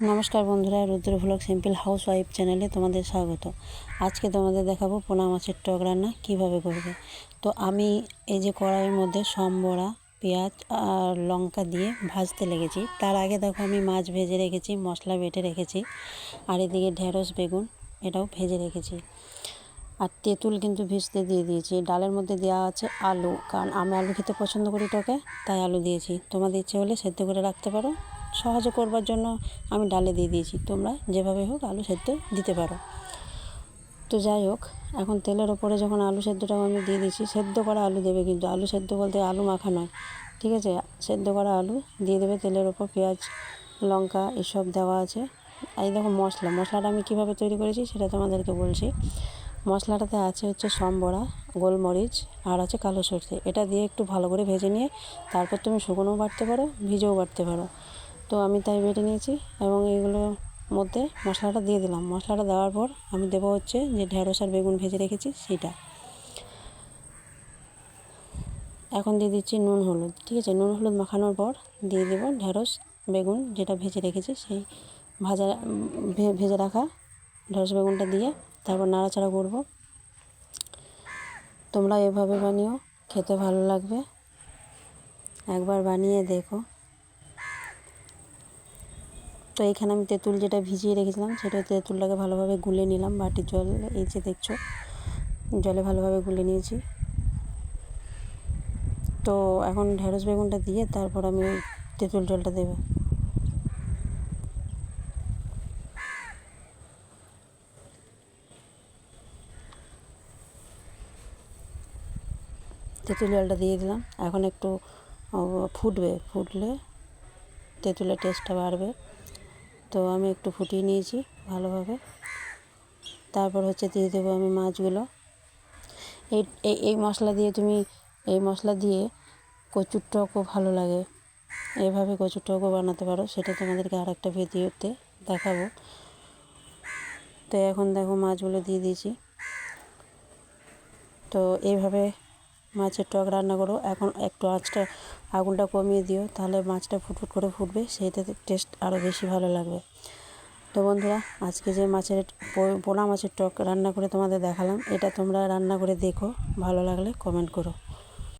নমস্কার বন্ধুরা, রুদ্র vlog simple house wife চ্যানেলে তোমাদের স্বাগত। আজকে তোমাদের দেখাবো পোনা মাছের টক রান্না কিভাবে করবে। তো আমি এই যে কড়াইয়ের মধ্যে সম্বরা, পেঁয়াজ আর লঙ্কা দিয়ে ভাজতে লেগেছি। তার আগে দেখো আমি মাছ ভেজে রেখেছি, মশলা বেটে রেখেছি, আর এদিকে ঢেঁড়স বেগুন এটাও ভেজে রেখেছি। আর তেঁতুল কিন্তু ভিজতে দিয়ে দিয়েছি। ডালের মধ্যে দেওয়া আছে আলু, কারণ আমি আলু খেতে পছন্দ করি টকে, তাই আলু দিয়েছি। তোমাদের ইচ্ছে হলে সেদ্ধ করে রাখতে পারো, সহজে করবার জন্য আমি ডালে দিয়ে দিয়েছি। তোমরা যেভাবে হোক আলু সেদ্ধ দিতে পারো। তো যাই হোক, এখন তেলের ওপরে যখন আলু সেদ্ধটাও আমি দিয়ে দিয়েছি, সেদ্ধ করা আলু দেবে, কিন্তু আলু সেদ্ধ বলতে আলু মাখা নয়, ঠিক আছে? সেদ্ধ করা আলু দিয়ে দেবে তেলের ওপর। পেঁয়াজ লঙ্কা এসব দেওয়া আছে। এই দেখো মশলাটা আমি কীভাবে তৈরি করেছি সেটা তোমাদেরকে বলছি। মশলাটাতে আছে হচ্ছে সম্বরা, গোলমরিচ আর আছে কালো সরষে। এটা দিয়ে একটু ভালো করে ভেজে নিয়ে তারপর তুমি শুকনোও বাটতে পারো, ভিজেও বাটতে পারো। তো আমি তাই বেটে নিয়েছি এবং এইগুলোর মধ্যে মশলাটা দিয়ে দিলাম। মশলাটা দেওয়ার পর আমি দেবো হচ্ছে যে ঢেঁড়স আর বেগুন ভেজে রেখেছি সেটা। এখন দিয়ে দিচ্ছি নুন হলুদ, ঠিক আছে? নুন হলুদ মাখানোর পর দিয়ে দেবো ঢেঁড়স বেগুন যেটা ভেজে রেখেছি, সেই ভেজে রাখা ঢেঁড়স বেগুনটা দিয়ে তারপর নাড়াচাড়া করব। তোমরা এভাবে বানিও, খেতে ভালো লাগবে, একবার বানিয়ে দেখো। তো এইখানে আমি তেঁতুল যেটা ভিজিয়ে রেখেছিলাম সেটা তেঁতুলটাকে ভালোভাবে গুলে নিলাম বাটির জল, এই যে দেখছো জলে ভালোভাবে গুলে নিয়েছি। তো এখন ঢেঁড়স বেগুনটা দিয়ে তারপর আমি ওই তেঁতুল জলটা দেবো। তেঁতুল জলটা দিয়ে দিলাম। এখন একটু ফুটলে তেঁতুলের টেস্টটা বাড়বে। তো আমি একটু ফুটিয়ে নিয়েছি ভালোভাবে। তারপর হচ্ছে দিয়ে দেবো আমি মাছগুলো। এই মশলা দিয়ে কচুর টকও ভালো লাগে। এইভাবে কচুর টকও বানাতে পারো, সেটা তোমাদেরকে আর একটা ভিডিওতে দেখাবো। তো এখন দেখো মাছগুলো দিয়ে দিয়েছি। তো এইভাবে মাছের টক রান্না করো। এখন একটু আগুনটা কমিয়ে দিও, তাহলে মাছটা ফুটফুট করে ফুটবে, সেইটাতে টেস্ট আরও বেশি ভালো লাগবে। তো বন্ধুরা, আজকে যে পোনা মাছের টক রান্না করে তোমাদের দেখালাম, এটা তোমরা রান্না করে দেখো, ভালো লাগলে কমেন্ট করো।